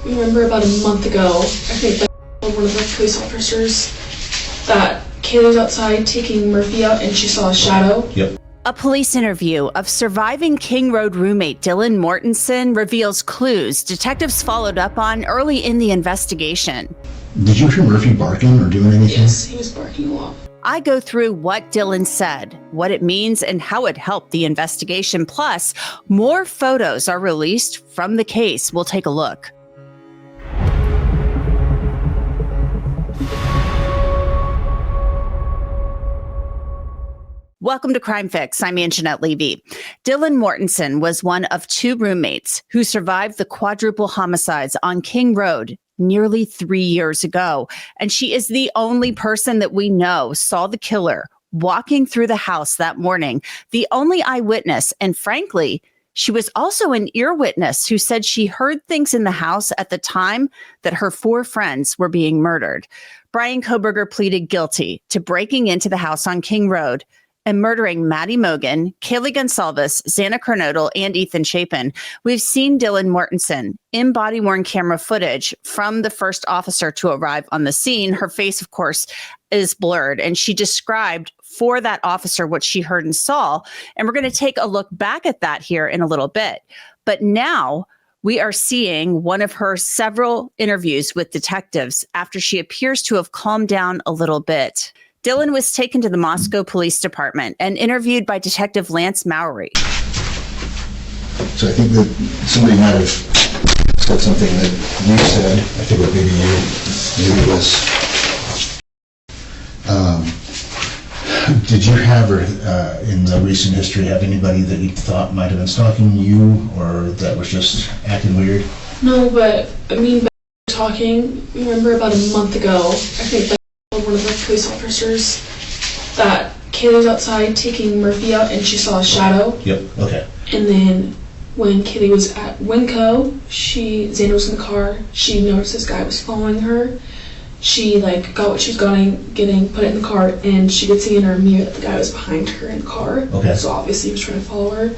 remember about a month ago, I think like one of the police officers that Kaylee was outside taking Murphy out and she saw a shadow. Yep. A police interview of surviving King Road roommate Dylan Mortensen reveals clues detectives followed up on early in the investigation. Did you hear Murphy barking or doing anything? Yes, he was barking a lot. I go through what Dylan said, what it means, and how it helped the investigation. Plus, more photos are released from the case. We'll take a look. Welcome to Crime Fix. I'm Angenette Levy. Dylan Mortensen was one of two roommates who survived the quadruple homicides on King Road nearly 3 years ago. And she is the only person that we know saw the killer walking through the house that morning, the only eyewitness. And frankly, she was also an ear witness who said she heard things in the house at the time that her four friends were being murdered. Bryan Kohberger pleaded guilty to breaking into the house on King Road and murdering Maddie Mogan, Kaylee Gonsalves, Xana Kernodle, and Ethan Chapin. We've seen Dylan Mortensen in body-worn camera footage from the first officer to arrive on the scene. Her face, of course, is blurred, and she described for that officer what she heard and saw. And we're going to take a look back at that here in a little bit. But now we are seeing one of her several interviews with detectives after she appears to have calmed down a little bit. Dylan was taken to the Moscow Police Department and interviewed by Detective Lance Mowry. So I think that somebody might have said something that you said. I think what maybe it was. Did you have, or in the recent history, have anybody that you thought might have been stalking you, or that was just acting weird? No, but I mean, talking, remember about a month ago, I think like one of the police officers that Kaylee was outside taking Murphy out and she saw a shadow. Yep, okay. And then when Kaylee was at Winco, Xana was in the car, she noticed this guy was following her. She got what she was getting, put it in the car, and she could see in her mirror that the guy was behind her in the car. Okay. So obviously he was trying to follow her.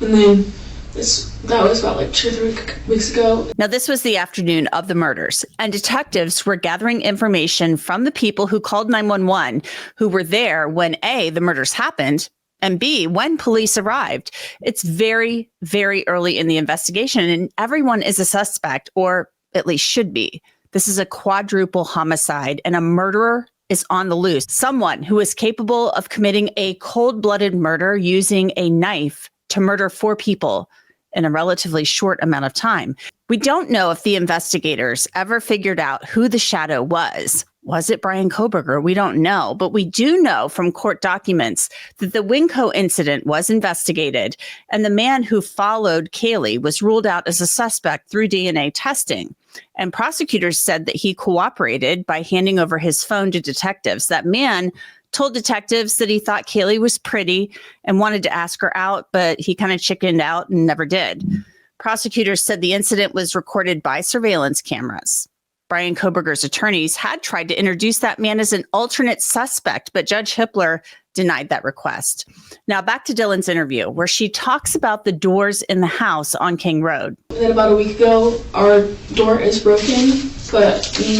And then that was about 2 or 3 weeks ago. Now, this was the afternoon of the murders, and detectives were gathering information from the people who called 911, who were there when A, the murders happened, and B, when police arrived. It's very, very early in the investigation, and everyone is a suspect, or at least should be. This is a quadruple homicide, and a murderer is on the loose. Someone who is capable of committing a cold-blooded murder using a knife to murder 4 people in a relatively short amount of time. We don't know if the investigators ever figured out who the shadow was. Was it Bryan Kohberger? We don't know, but we do know from court documents that the Winco incident was investigated, and the man who followed Kaylee was ruled out as a suspect through DNA testing. And prosecutors said that he cooperated by handing over his phone to detectives. That man told detectives that he thought Kaylee was pretty and wanted to ask her out, but he kind of chickened out and never did. Prosecutors said the incident was recorded by surveillance cameras. Bryan Kohberger's attorneys had tried to introduce that man as an alternate suspect, but Judge Hippler denied that request. Now back to Dylan's interview, where she talks about the doors in the house on King Road. And then about a week ago, our door is broken, but me,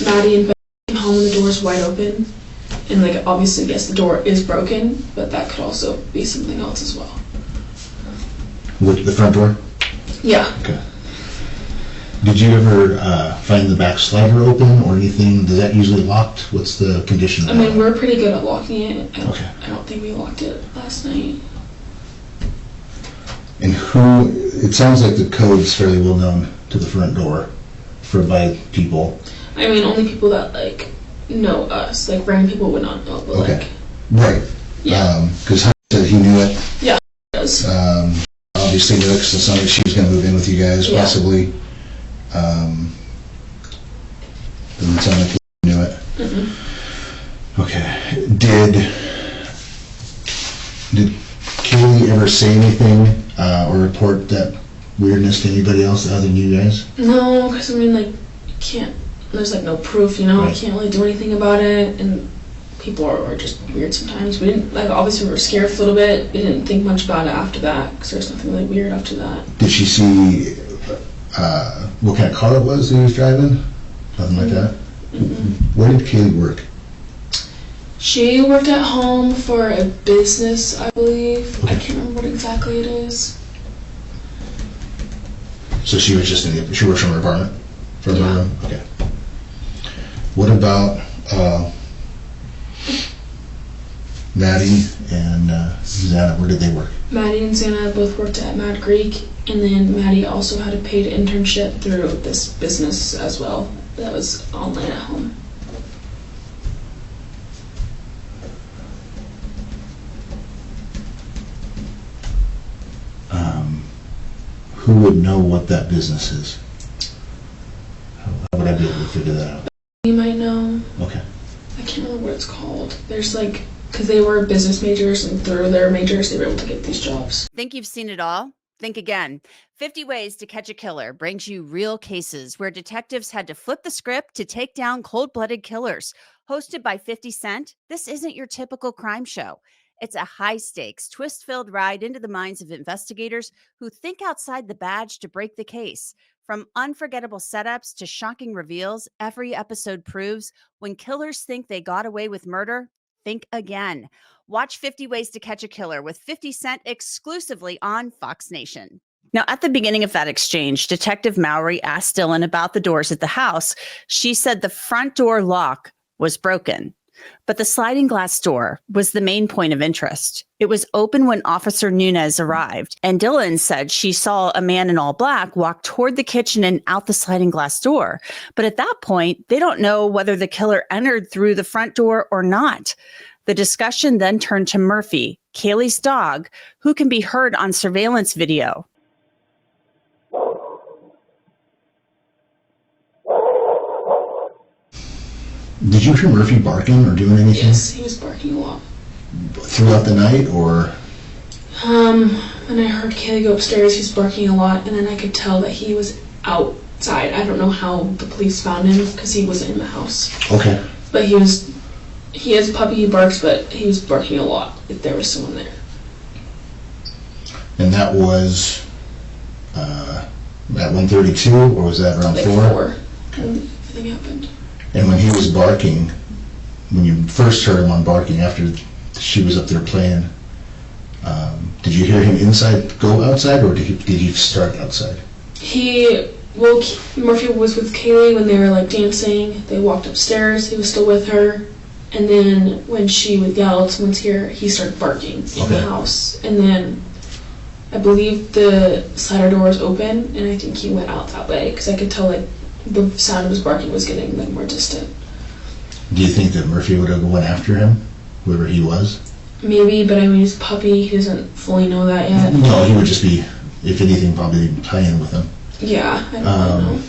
Maddie, and Ben came home and the door is wide open. And obviously, yes, the door is broken, but that could also be something else as well. With the front door? Yeah. Okay. Did you ever find the back slider open or anything? Is that usually locked? What's the condition of I mean, we're pretty good at locking it. I don't think we locked it last night. And it sounds like the code is fairly well known to the front door by people. I mean, only people that know us. Random people would not know, but okay. Right. Yeah. Because Hunter said he knew it. Yeah, he does. Obviously knew it because it sounded like she was going to move in with you guys, possibly. Doesn't sound like he knew it. Mm-mm. Okay. Did Kaylee ever say anything or report that weirdness to anybody else other than you guys? No, because I mean, you can't. There's no proof, Right. I can't really do anything about it, and people are just weird sometimes. We didn't obviously we were scared for a little bit. We didn't think much about it after that because there's nothing really weird after that. Did she see what kind of car it was that he was driving? Nothing like that? Mm-hmm. Where did Kaylee work? She worked at home for a business, I believe. Okay. I can't remember what exactly it is. So she was just she works from her apartment? From her Yeah. room? Okay. What about Maddie and Xana? Where did they work? Maddie and Xana both worked at Mad Creek, and then Maddie also had a paid internship through this business as well that was online at home. Who would know what that business is? How would I be able to figure that out? You might know. Okay. I can't remember what it's called. There's like, because they were business majors, and through their majors, they were able to get these jobs. Think you've seen it all? Think again. 50 Ways to Catch a Killer brings you real cases where detectives had to flip the script to take down cold-blooded killers. Hosted by 50 Cent, this isn't your typical crime show. It's a high-stakes, twist-filled ride into the minds of investigators who think outside the badge to break the case. From unforgettable setups to shocking reveals, every episode proves when killers think they got away with murder, think again. Watch 50 Ways to Catch a Killer with 50 Cent exclusively on Fox Nation. Now, at the beginning of that exchange, Detective Mowry asked Dylan about the doors at the house. She said the front door lock was broken, but the sliding glass door was the main point of interest. It was open when Officer Nunez arrived, and Dylan said she saw a man in all black walk toward the kitchen and out the sliding glass door. But at that point, they don't know whether the killer entered through the front door or not. The discussion then turned to Murphy, Kaylee's dog, who can be heard on surveillance video. Did you hear Murphy barking or doing anything? Yes, he was barking a lot. Throughout the night, or? When I heard Kaylee go upstairs, he was barking a lot, and then I could tell that he was outside. I don't know how the police found him, because he wasn't in the house. Okay. But he has a puppy, he barks, but he was barking a lot if there was someone there. And that was at 1:32, or was that around Like 4? when everything happened. And when he was barking, when you first heard him on barking after she was up there playing, did you hear him go outside, or did he start outside? Murphy was with Kaylee when they were like dancing. They walked upstairs, he was still with her. And then when she would yell, someone's here, he started barking in the house. And then I believe the slider door was open, and I think he went out that way, because I could tell like the sound of his barking was getting like more distant. Do you think that Murphy would have went after him, whoever he was? Maybe, but I mean, he's a puppy, he doesn't fully know that yet. No, he would just be, if anything, probably playing with him. Yeah, I don't know.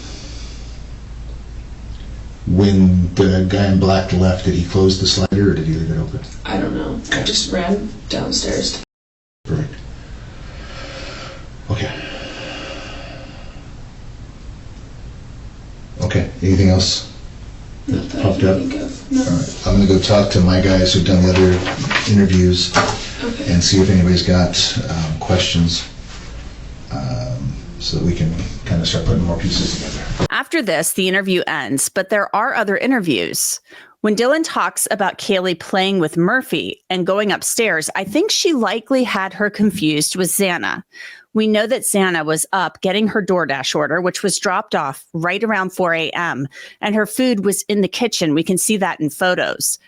When the guy in black left, did he close the slider or did he leave it open? I don't know. I just ran downstairs. Perfect. Okay. Okay, anything else Not that popped I up? can think of. No. All right, I'm going to go talk to my guys who've done the other interviews Okay. and see if anybody's got questions, so that we can kind of start putting more pieces together. After this, the interview ends, but there are other interviews. When Dylan talks about Kaylee playing with Murphy and going upstairs, I think she likely had her confused with Xana. We know that Xana was up getting her DoorDash order, which was dropped off right around 4 a.m., and her food was in the kitchen. We can see that in photos.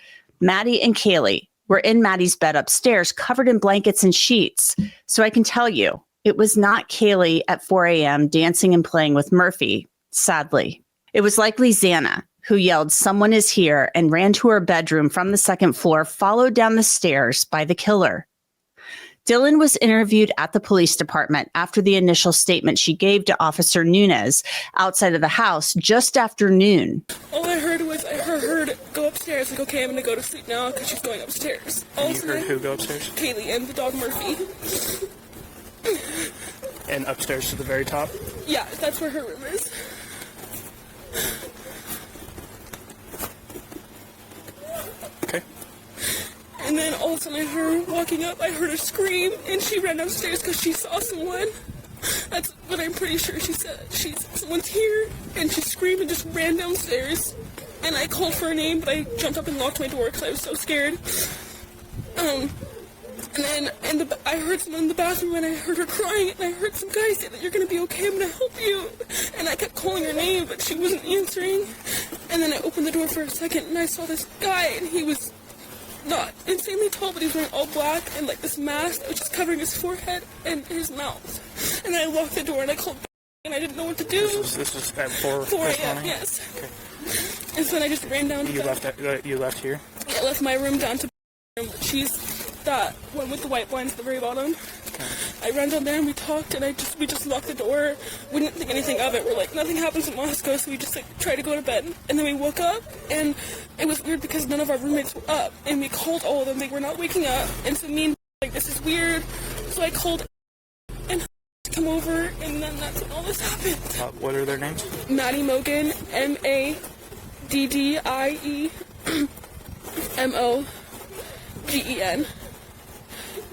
Maddie and Kaylee were in Maddie's bed upstairs, covered in blankets and sheets. So I can tell you, it was not Kaylee at 4 a.m. dancing and playing with Murphy, sadly. It was likely Xana, who yelled, "Someone is here," and ran to her bedroom from the second floor, followed down the stairs by the killer. Dylan was interviewed at the police department after the initial statement she gave to Officer Nunez outside of the house just after noon. All I heard was I heard her go upstairs, like, okay, I'm gonna go to sleep now because she's going upstairs. And you heard who go upstairs? Kaylee and the dog Murphy. And upstairs to the very top? Yeah, that's where her room is. Okay. And then all of a sudden I heard her walking up, I heard her scream, and she ran downstairs because she saw someone. That's what I'm pretty sure she said. She someone's here, and she screamed and just ran downstairs. And I called for her name, but I jumped up and locked my door because I was so scared. And then I heard someone in the bathroom, and I heard her crying, and I heard some guy say that you're going to be okay, I'm going to help you. And I kept calling her name, but she wasn't answering. And then I opened the door for a second, and I saw this guy, and he was not insanely tall, but he was wearing all black and like this mask that was just covering his forehead and his mouth. And I locked the door, and I called, and I didn't know what to do. This was at 4 a.m., yes. Okay. And so then I just ran down to you left here? Yeah, I left my room down to she's that one with the white blinds at the very bottom. Okay. I ran down there and we talked, and we just locked the door. We didn't think anything of it. We're like, nothing happens in Moscow, so we just like tried to go to bed. And then we woke up, and it was weird because none of our roommates were up, and we called all of them. They were not waking up, and so me and like, this is weird. So I called and to come over, and then that's when all this happened. What are their names? Maddie Mogen, MADDIE MOGEN,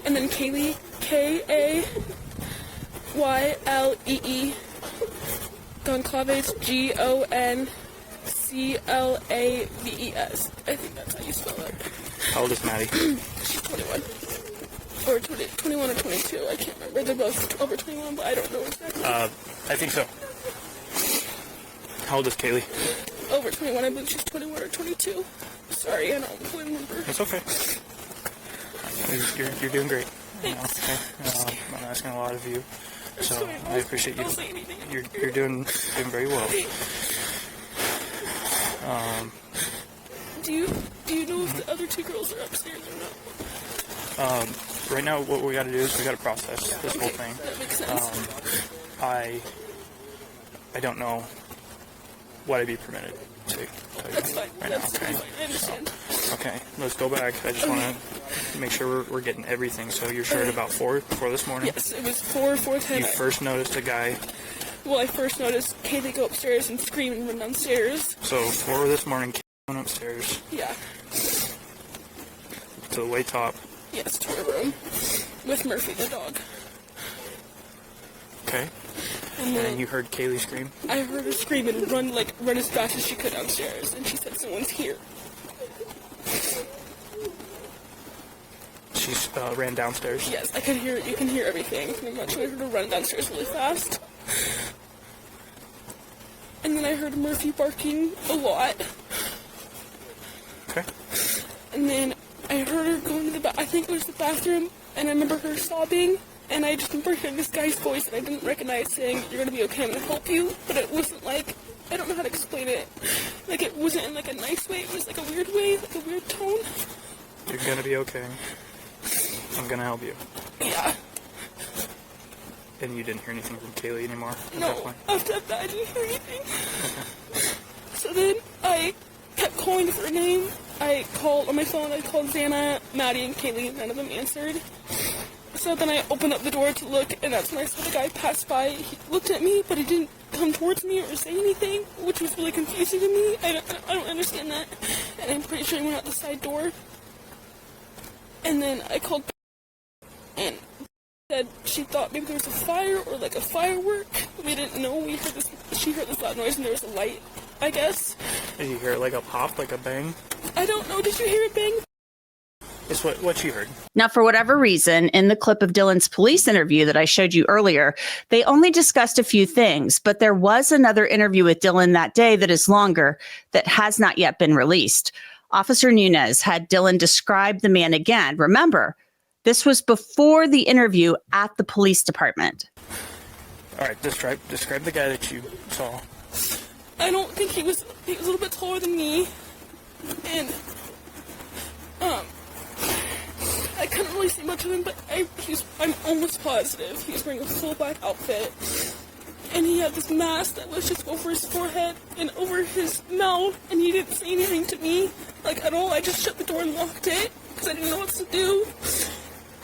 and then Kaylee, KAYLEE, Gonclaves, GONCLAVES. I think that's how you spell it. How old is Maddie? She's 21. Or 21 or 22, I can't remember. They're both over 21, but I don't know exactly. I think so. How old is Kaylee? Over 21, I believe she's 21 or 22. Sorry, I don't fully remember. It's okay. You're doing great. Thanks. Okay. I'm asking a lot of you, so I appreciate you. Don't say anything. You're doing very well. Do you know if the other two girls are upstairs or not? Right now, what we got to do is we got to process this whole thing. That makes sense. I don't know what I'd be permitted to tell you That's fine. right That's now. Okay. fine. I understand. Okay, let's go back. I just want to make sure we're getting everything. So you're sure at about 4 this morning? Yes, it was 4:10. You first noticed a guy. Well, I first noticed Kaylee go upstairs and scream and run downstairs. So 4 this morning, Kaylee went upstairs Yeah. to the way top. Yes, to her room with Murphy the dog. Okay. And And then you heard Kaylee scream. I heard her scream and run as fast as she could downstairs, and she said someone's here. She ran downstairs. Yes, I could hear it. You can hear everything. I'm not sure I heard her run downstairs really fast. And then I heard Murphy barking a lot. Okay. And then I heard her go into I think it was the bathroom, and I remember her sobbing, and I just remember hearing this guy's voice that I didn't recognize saying, "You're gonna be okay, I'm gonna help you," but it wasn't like, I don't know how to explain it. Like, it wasn't in like a nice way, it was like a weird way, like a weird tone. You're gonna be okay. I'm gonna help you. Yeah. And you didn't hear anything from Kaylee anymore at that No, point? after that I didn't hear anything. So then I kept calling for her name. I called on my phone, I called Xana, Maddie, and Kaylee, none of them answered. So then I opened up the door to look, and that's when I saw the guy pass by. He looked at me, but he didn't come towards me or say anything, which was really confusing to me. I don't understand that. And I'm pretty sure he went out the side door. And then I called and said she thought maybe there was a fire or like a firework. We didn't know. She heard this loud noise and there was a light, I guess. Did you hear like a pop, like a bang? I don't know. Did you hear it bang? It's what she heard. Now, for whatever reason, in the clip of Dylan's police interview that I showed you earlier, they only discussed a few things, but there was another interview with Dylan that day that is longer that has not yet been released. Officer Nunez had Dylan describe the man again. Remember, this was before the interview at the police department. All right, describe the guy that you saw. I don't think he was a little bit taller than me, and I couldn't really see much of him, but I'm almost positive he was wearing a full black outfit, and he had this mask that was just over his forehead and over his mouth, and he didn't say anything to me, like, at all. I just shut the door and locked it, because I didn't know what to do,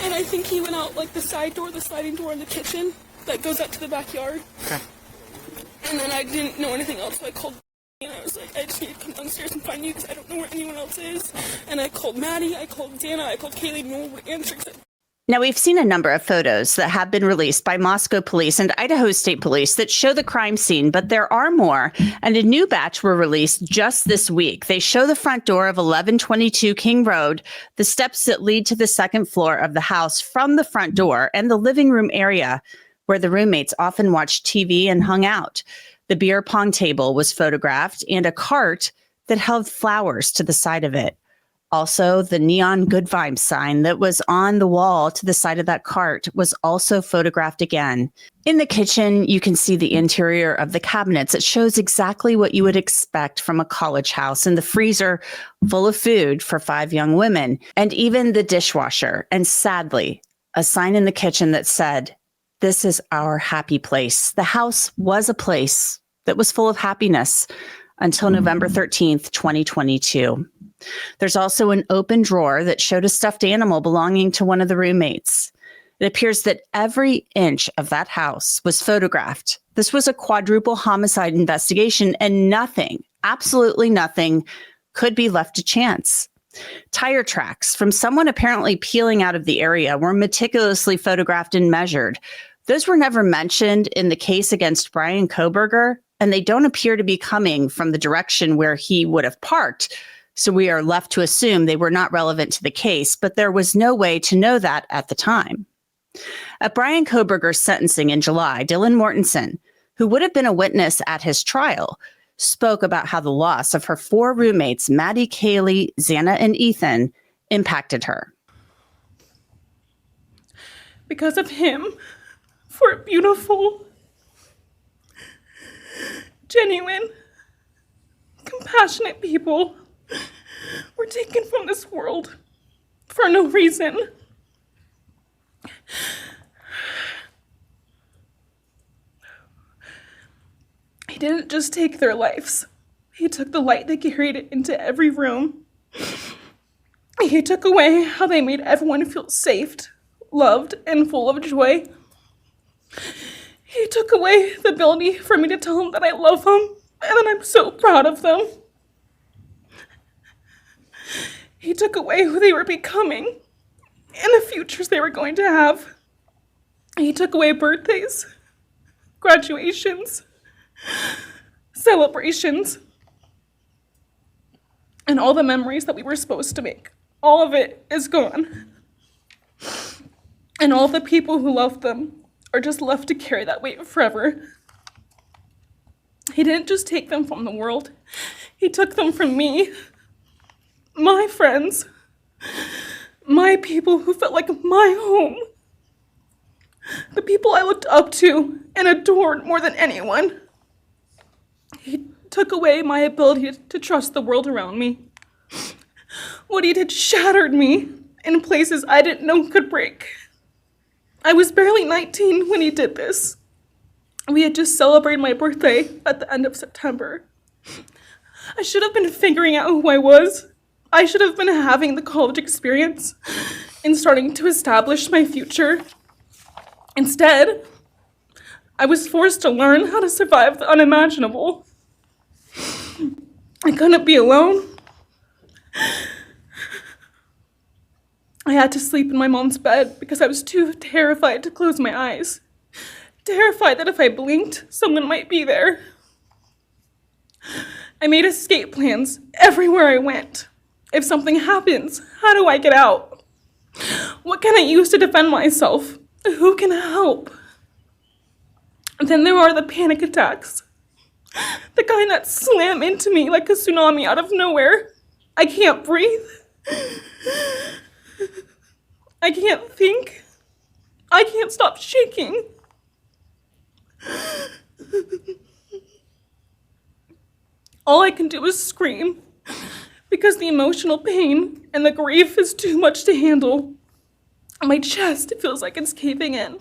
and I think he went out, like, the side door, the sliding door in the kitchen that goes out to the backyard. Okay. And then I didn't know anything else, so I called and I was like, I just need to come downstairs and find you because I don't know where anyone else is. And I called Maddie, I called Dana, I called Kaylee, no one would answer. Now, we've seen a number of photos that have been released by Moscow police and Idaho State Police that show the crime scene, but there are more, and a new batch were released just this week. They show the front door of 1122 King Road, the steps that lead to the second floor of the house from the front door, and the living room area where the roommates often watched TV and hung out. The beer pong table was photographed, and a cart that held flowers to the side of it. Also, the neon good vibes sign that was on the wall to the side of that cart was also photographed again. In the kitchen, you can see the interior of the cabinets. It shows exactly what you would expect from a college house, and the freezer full of food for 5 young women, and even the dishwasher. And sadly, a sign in the kitchen that said, "This is our happy place." The house was a place that was full of happiness until November 13th, 2022. There's also an open drawer that showed a stuffed animal belonging to one of the roommates. It appears that every inch of that house was photographed. This was a quadruple homicide investigation, and nothing, absolutely nothing, could be left to chance. Tire tracks from someone apparently peeling out of the area were meticulously photographed and measured. Those were never mentioned in the case against Brian Kohberger, and they don't appear to be coming from the direction where he would have parked. So we are left to assume they were not relevant to the case, but there was no way to know that at the time. At Brian Kohberger's sentencing in July, Dylan Mortensen, who would have been a witness at his trial, spoke about how the loss of her 4 roommates, Maddie, Kaylee, Xana, and Ethan, impacted her. Because of him, 4 beautiful, genuine, compassionate people were taken from this world for no reason. He didn't just take their lives. He took the light they carried into every room. He took away how they made everyone feel safe, loved, and full of joy. He took away the ability for me to tell them that I love them and that I'm so proud of them. He took away who they were becoming and the futures they were going to have. He took away birthdays, graduations, celebrations, and all the memories that we were supposed to make. All of it is gone. And all the people who loved them are just left to carry that weight forever. He didn't just take them from the world. He took them from me, my friends, my people who felt like my home, the people I looked up to and adored more than anyone. He took away my ability to trust the world around me. What he did shattered me in places I didn't know could break. I was barely 19 when he did this. We had just celebrated my birthday at the end of September. I should have been figuring out who I was. I should have been having the college experience and starting to establish my future. Instead, I was forced to learn how to survive the unimaginable. I couldn't be alone. I had to sleep in my mom's bed because I was too terrified to close my eyes. Terrified that if I blinked, someone might be there. I made escape plans everywhere I went. If something happens, how do I get out? What can I use to defend myself? Who can help? And then there are the panic attacks. The kind that slam into me like a tsunami out of nowhere. I can't breathe. I can't think. I can't stop shaking. All I can do is scream because the emotional pain and the grief is too much to handle. My chest feels like it's caving in.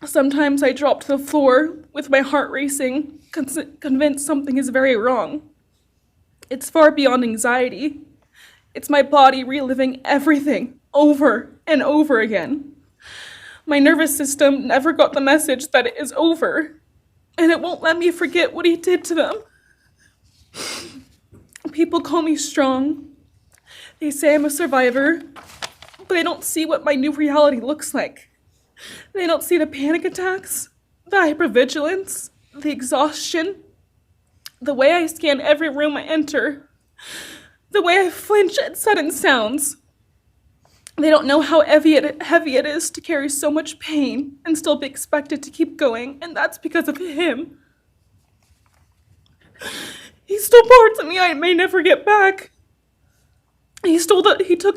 Sometimes I drop to the floor with my heart racing, convinced something is very wrong. It's far beyond anxiety. It's my body reliving everything over and over again. My nervous system never got the message that it is over, and it won't let me forget what he did to them. People call me strong. They say I'm a survivor, but they don't see what my new reality looks like. They don't see the panic attacks, the hypervigilance, the exhaustion, the way I scan every room I enter, the way I flinch at sudden sounds. They don't know how heavy it is to carry so much pain and still be expected to keep going, and that's because of him. He stole parts of me I may never get back. He took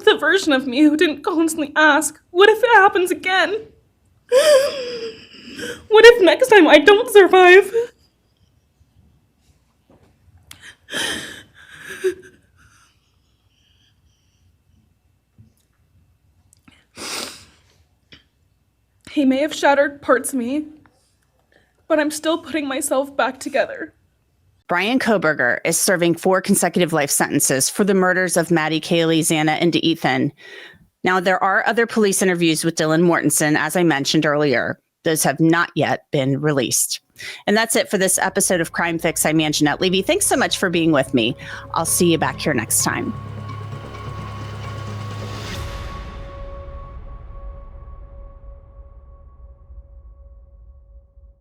the version of me who didn't constantly ask, what if it happens again? What if next time I don't survive? He may have shattered parts of me, but I'm still putting myself back together. Brian Kohberger is serving 4 consecutive life sentences for the murders of Maddie, Kaylee, Xana, and Ethan. Now, there are other police interviews with Dylan Mortensen, as I mentioned earlier. Those have not yet been released. And that's it for this episode of Crime Fix. I'm Angenette Levy. Thanks so much for being with me. I'll see you back here next time.